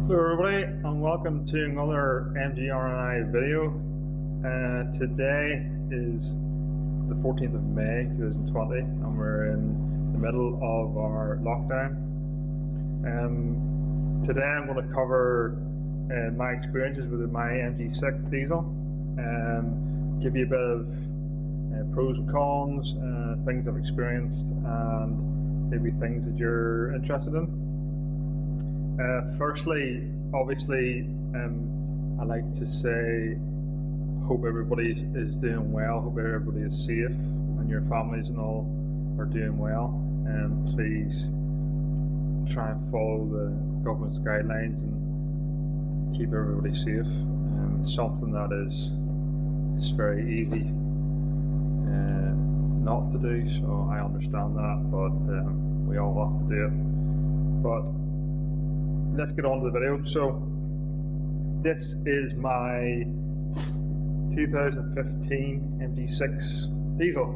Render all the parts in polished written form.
Hello everybody and welcome to another MGRNI video. Today is the 14th of May 2020 and we're in the middle of our lockdown. Today I'm going to cover my experiences with my mg6 diesel, give you a bit of pros and cons, things I've experienced and maybe things that you're interested in. Firstly, obviously, I like to say, hope everybody is doing well, hope everybody is safe and your families and all are doing well. Please try and follow the government's guidelines and keep everybody safe. Something that is very easy not to do, so I understand that, but we all have to do it. But let's get on to the video. So this is my 2015 mg6 diesel.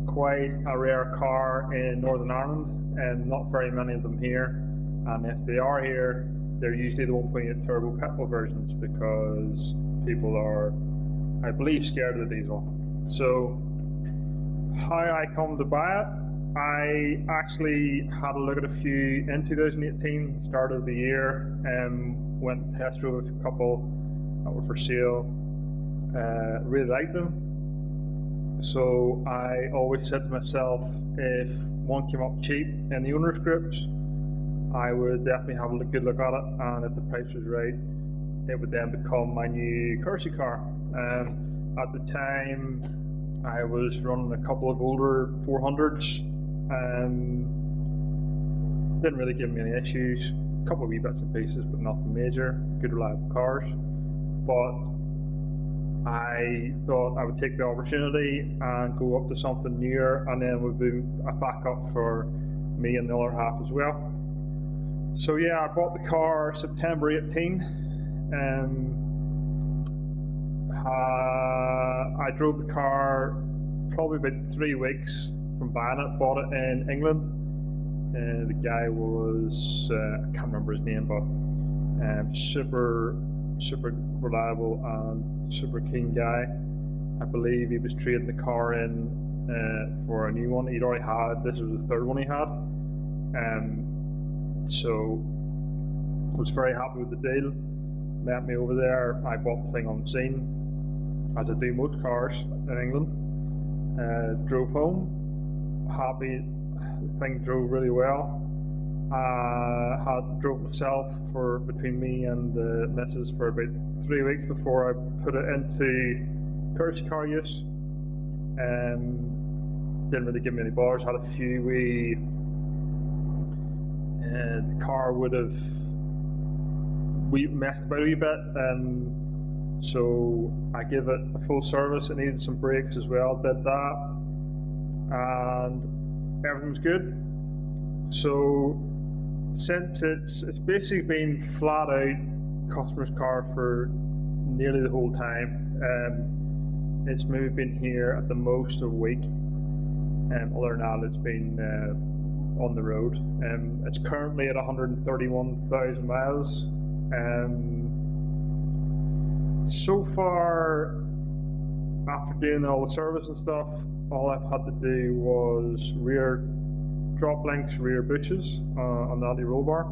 Quite a rare car in Northern Ireland and not very many of them here, and if they are here they're usually the 1.8 turbo petrol versions because people are, I believe, scared of the diesel. So how I come to buy it, I actually had a look at a few in 2018, start of the year, went and test drove a couple that were for sale, really liked them. So I always said to myself, if one came up cheap in the owner's groups, I would definitely have a good look at it, and if the price was right, it would then become my new courtesy car. At the time, I was running a couple of older 400s. Didn't really give me any issues, a couple of wee bits and pieces but nothing major, good reliable cars. But I thought I would take the opportunity and go up to something newer, and then would be a backup for me and the other half as well. So yeah, I bought the car September 18. I drove the car probably about 3 weeks from buying it, bought it in England. The guy was, I can't remember his name, but super reliable and super keen guy. I believe he was trading the car in for a new one. He'd already had, this was the third one he had. So I was very happy with the deal. Met me over there, I bought the thing on the scene, as I do most cars in England. Drove home, happy, the thing drove really well. Had drove myself for between me and the missus for about 3 weeks before I put it into courtesy car use. Didn't really give me any bars, had a few wee, the car would have messed about a wee bit, so I gave it a full service. It needed some brakes as well, did that, and everything was good. So since it's basically been flat out customer's car for nearly the whole time. It's maybe been here at the most a week, and other than that it's been on the road. It's currently at 131,000 miles. So far, after doing all the service and stuff, all I've had to do was rear drop links, rear bushes on the anti-roll bar.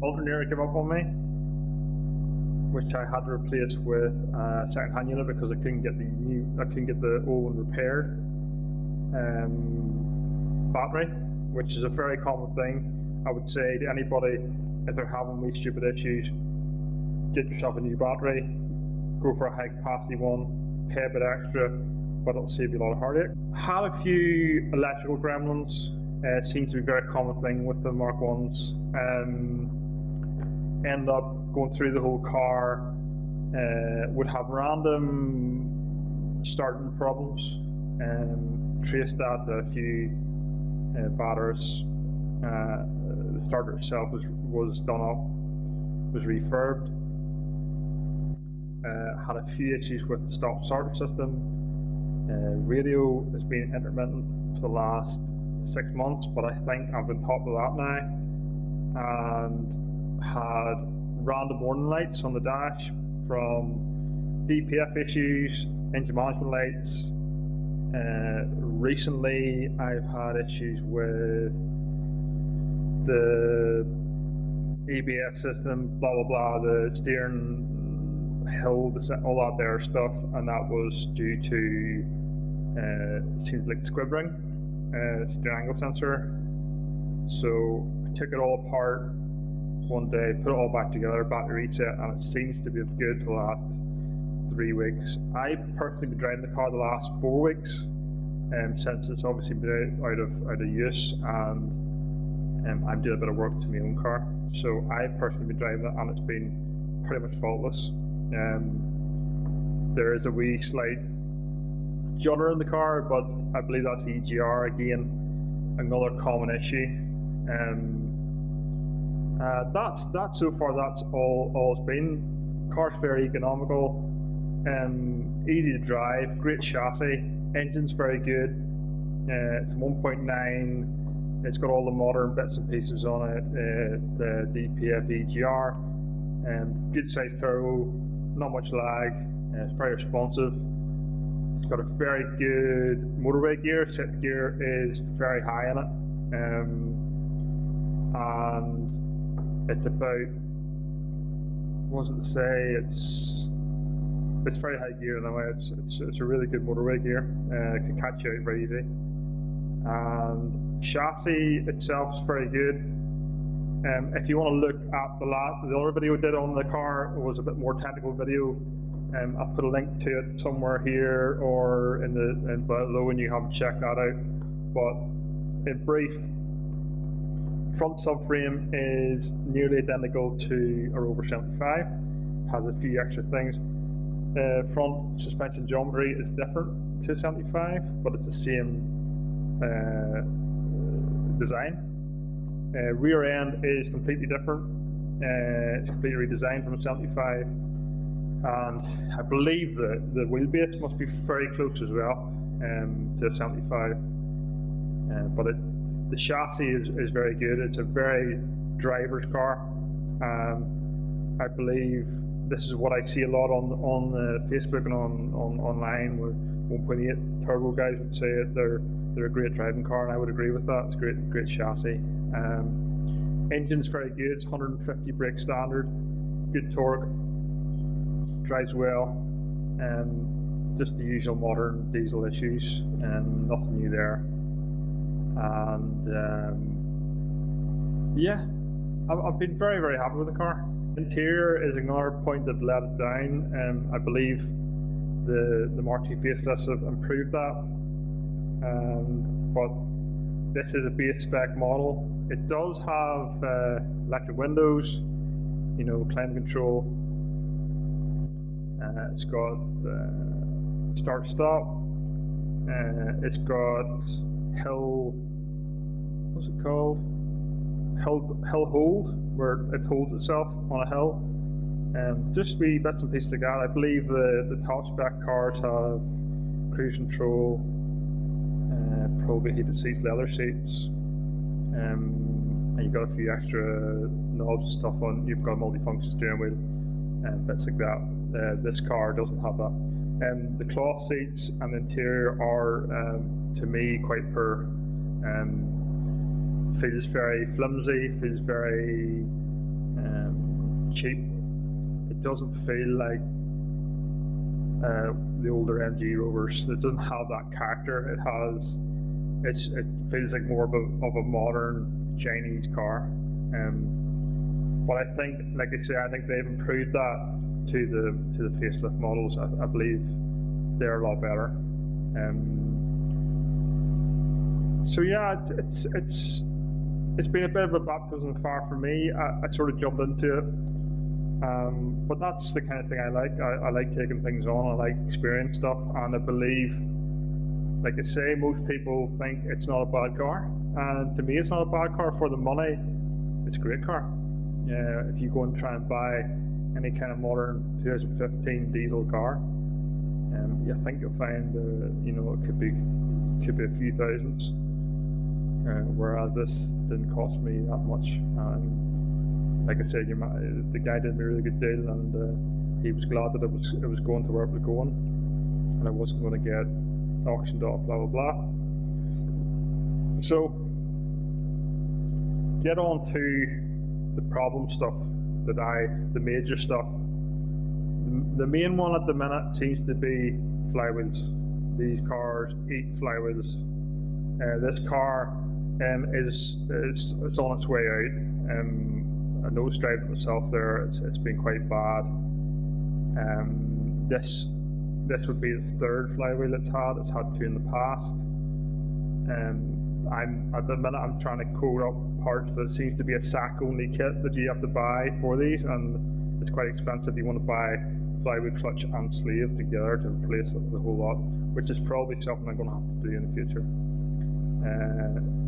Alternator came up on me, which I had to replace with a second-hand unit because I couldn't get the old one repaired. Battery, which is a very common thing. I would say to anybody, if they're having these stupid issues, get yourself a new battery, go for a high capacity one, pay a bit extra, but it'll save you a lot of heartache. Had a few electrical gremlins. It seems to be a very common thing with the Mark 1s. End up going through the whole car, would have random starting problems, traced that to a few batteries. The starter itself was done up, was refurbed. Had a few issues with the stop-start system. Radio has been intermittent for the last 6 months, but I think I'm on top of that now. and had random warning lights on the dash from DPF issues, engine management lights. Recently I've had issues with the ABS system, blah blah blah, the steering hill, all that there stuff, and that was due to seems like squibbering, steering angle sensor. So I took it all apart one day, put it all back together, battery reset, and it seems to be good for the last 3 weeks. I personally been driving the car the last 4 weeks, since it's obviously been out of use, and I'm doing a bit of work to my own car. So I've personally been driving it, and it's been pretty much faultless. There is a wee slight judder in the car, but I believe that's EGR again, another common issue. That's so far. That's all it's been. Car's very economical, easy to drive, great chassis, engine's very good. It's 1.9. It's got all the modern bits and pieces on it. The DPF EGR, good size turbo, not much lag. It's very responsive. It's got a very good motorway gear. Sixth gear is very high in it, and it's about, what was it to say? It's very high gear in a way. It's a really good motorway gear. It can catch you out very easy. And chassis itself is very good. If you want to look at the other video I did on the car, it was a bit more technical video. I'll put a link to it somewhere here or in below, and you have to check that out. But in brief, front subframe is nearly identical to a Rover 75. Has a few extra things. Front suspension geometry is different to a 75, but it's the same design. Rear end is completely different. It's completely redesigned from a 75, and I believe that the wheelbase must be very close as well to a 75. But the chassis is very good. It's a very driver's car. I believe this is what I see a lot on Facebook and online, where 1.8 turbo guys would say they're a great driving car, and I would agree with that. It's great chassis. Engine's very good. It's 150 brake standard, good torque, drives well, just the usual modern diesel issues, and nothing new there. And yeah, I've been very happy with the car. Interior is another point that let it down. I believe the Mark II facelifts have improved that, but this is a base spec model. It does have electric windows, climate control. It's got start stop. It's got hill, what's it called? Hill hold, where it holds itself on a hill. Just wee bits and pieces like that. I believe the top spec cars have cruise control, probably heated seats, leather seats, and you've got a few extra knobs and stuff on. You've got a multifunction steering wheel, bits like that. This car doesn't have that. The cloth seats and the interior are, to me, quite poor. Feels very flimsy, feels very cheap. It doesn't feel like the older MG Rovers. It doesn't have that character. It feels like more of a modern Chinese car. But I think, like I say, I think they've improved that to the facelift models. I believe they're a lot better. So yeah, it's been a bit of a baptism of fire for me. I sort of jumped into it, but that's the kind of thing I like. I like taking things on. I like experiencing stuff, and I believe, like I say, most people think it's not a bad car, and to me, it's not a bad car. For the money, it's a great car. If you go and try and buy any kind of modern 2015 diesel car, I think you'll find it could be a few thousands. Whereas this didn't cost me that much. like I said, the guy did me a really good deal, and he was glad that it was going to where it was going, and I wasn't going to get auctioned off, blah blah blah. So get on to the problem stuff, the major stuff. The main one at the minute seems to be flywheels. These cars eat flywheels. This car is on its way out. I nose drived it myself there. It's been quite bad. This would be its third flywheel it's had. It's had two in the past. At the minute I'm trying to code up parts, but it seems to be a sack only kit that you have to buy for these, and it's quite expensive. You want to buy flywheel, clutch and sleeve together to replace the whole lot, which is probably something I'm going to have to do in the future.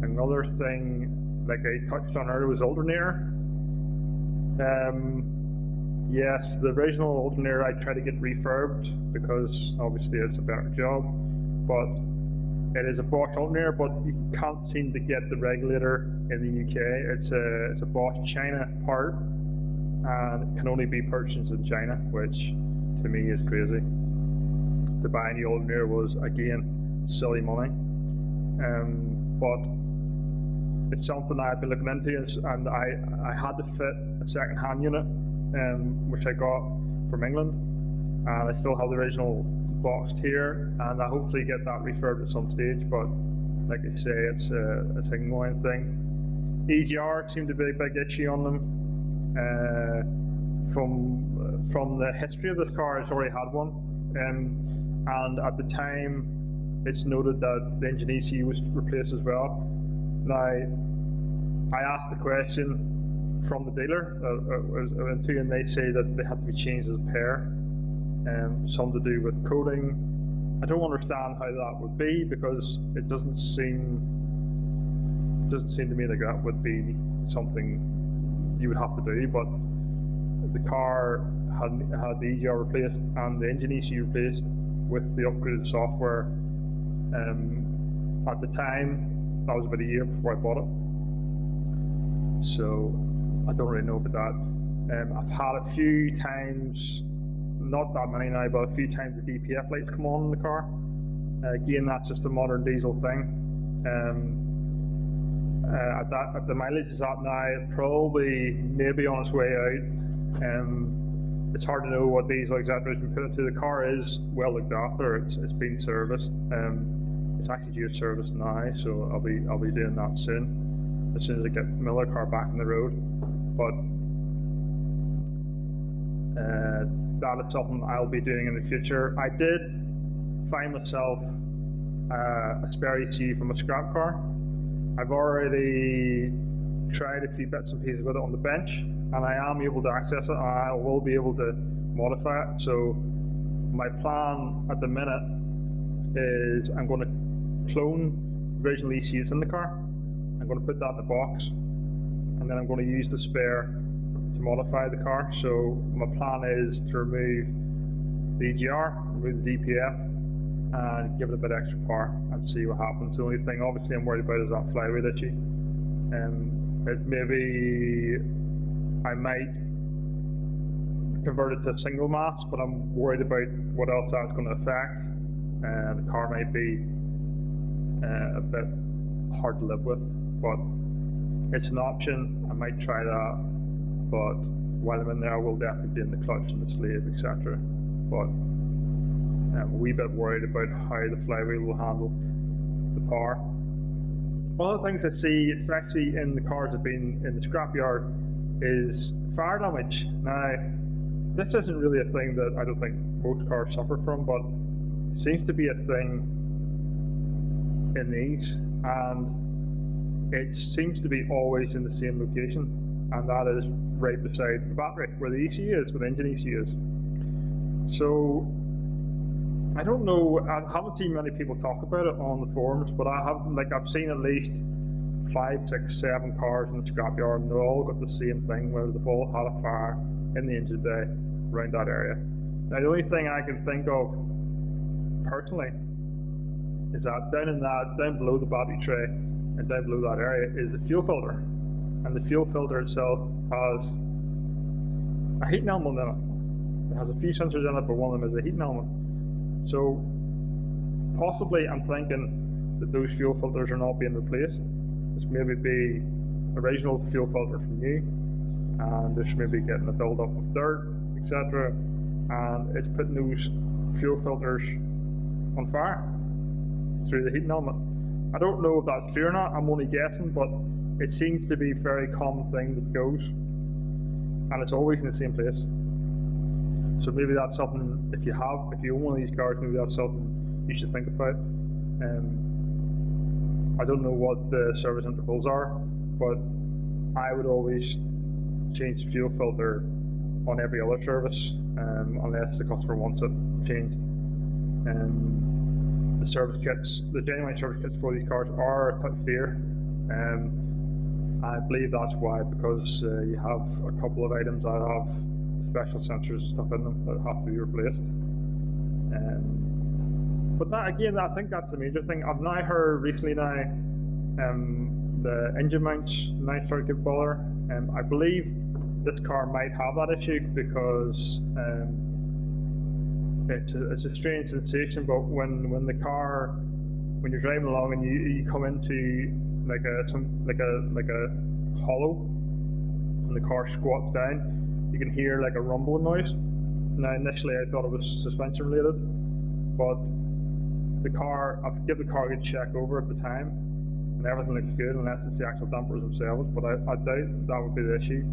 Another thing, like I touched on earlier, was alternator. Yes, the original alternator I tried to get refurbed because obviously it's a better job, but it is a Bosch alternator, but you can't seem to get the regulator in the UK. It's a Bosch China part, and it can only be purchased in China, which to me is crazy. To buy a new alternator was, again, silly money. But it's something I've been looking into, and I had to fit a second-hand unit, which I got from England, and I still have the original boxed here, and I hopefully get that refurbed at some stage. But like I say, it's an annoying thing. EGR seemed to be a big issue on them. From the history of this car, it's already had one, and at the time it's noted that the engine ECU was replaced as well. Now, I asked the question from the dealer and they say that they had to be changed as a pair, some to do with coating. I don't understand how that would be, because it doesn't seem to me like that would be something you would have to do. But the car had the EGR replaced and the engine ECU replaced with the upgraded software. At the time, that was about a year before I bought it, so I don't really know about that. I've had a few times, not that many now, but a few times the DPF lights come on in the car. Again, that's just a modern diesel thing. At the mileage it's at now, it probably maybe on its way out. It's hard to know what diesel exactly has been put into. The car is well looked after. It's been serviced. It's actually due to service now, so I'll be doing that soon, as soon as I get my other car back on the road. But that is something I'll be doing in the future. I did find myself a spare ECU from a scrap car. I've already tried a few bits and pieces with it on the bench, and I am able to access it, and I will be able to modify it. So my plan at the minute is I'm going to clone the original ECU that's in the car. I'm going to put that in the box, and then I'm going to use the spare to modify the car. So my plan is to remove the EGR, remove the DPF, and give it a bit extra power and see what happens. The only thing obviously I'm worried about is that flywheel issue. Maybe I might convert it to a single mass, but I'm worried about what else that's going to affect. The car might be a bit hard to live with, but it's an option. I might try that, but while I'm in there I will definitely be in the clutch and the sleeve, etc. But I'm a wee bit worried about how the flywheel will handle the power. One of the things I see, especially in the cars that have been in the scrapyard, is fire damage. Now, this isn't really a thing that I don't think most cars suffer from, but it seems to be a thing in these, and it seems to be always in the same location, and that is right beside the battery, where the ECU is, where the engine ECU is. So, I don't know, I haven't seen many people talk about it on the forums, but I've seen at least 5, 6, 7 cars in the scrapyard, and they've all got the same thing, where they've all had a fire in the engine bay around that area. Now, the only thing I can think of personally is that down below the battery tray and down below that area is the fuel filter, and the fuel filter itself has a heating element in it. It has a few sensors in it, but one of them is a heating element. So possibly I'm thinking that those fuel filters are not being replaced. This maybe be original fuel filter from new, and this maybe getting a build up of dirt, etc. And it's putting those fuel filters on fire through the heating element. I don't know if that's true or not, I'm only guessing, but it seems to be a very common thing that goes, and it's always in the same place. So maybe that's something, if you own one of these cars, maybe that's something you should think about. I don't know what the service intervals are, but I would always change the fuel filter on every other service, unless the customer wants it changed. The service kits, the genuine service kits for these cars are a touch dear. I believe that's why, because you have a couple of items that have special sensors and stuff in them that have to be replaced. But that, again, I think that's the major thing. I've now heard recently the engine mounts now start to get bother. I believe this car might have that issue because it's a strange sensation, but when you're driving along and you come into like a hollow and the car squats down, you can hear like a rumbling noise. Now initially I thought it was suspension related, but I've given the car a good check over at the time and everything looks good unless it's the actual dampers themselves, but I doubt that would be the issue.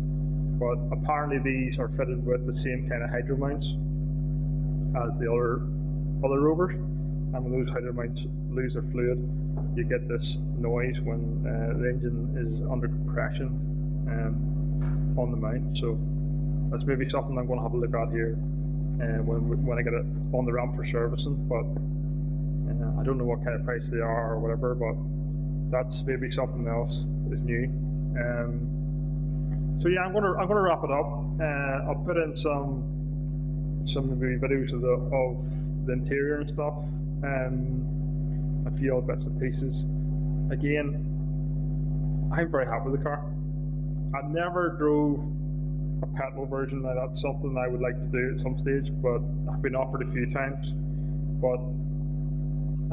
But apparently these are fitted with the same kind of hydro mounts as the other rovers, and when those hydro mounts lose their fluid, you get this noise when the engine is under compression on the mount. So that's maybe something I'm going to have a look at here when I get it on the ramp for servicing. But I don't know what kind of price they are or whatever, but that's maybe something else is new. So yeah, I'm gonna wrap it up. I'll put in some maybe videos of the interior and stuff, a few other bits and pieces. Again, I'm very happy with the car. I never drove a petrol version. Now that's something I would like to do at some stage, but I've been offered a few times. But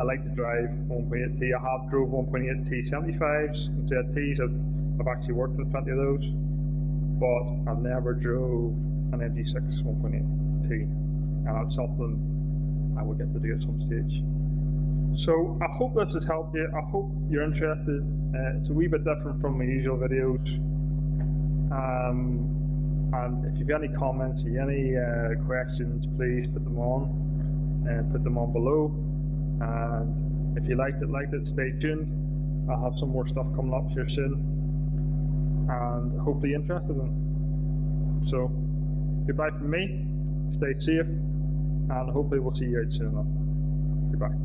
I like to drive 1.8T. I have drove 1.8T 75s and ZTs. I've actually worked with plenty of those, but I've never drove an mg6 1.8T, and that's something I will get to do at some stage. So I hope this has helped you. I hope you're interested. It's a wee bit different from my usual videos. And if you've got any comments, any questions, please put them on below. And if you liked it, stay tuned. I'll have some more stuff coming up here soon, and hopefully you're interested in. So goodbye from me, stay safe, and hopefully we'll see you out soon enough. Goodbye.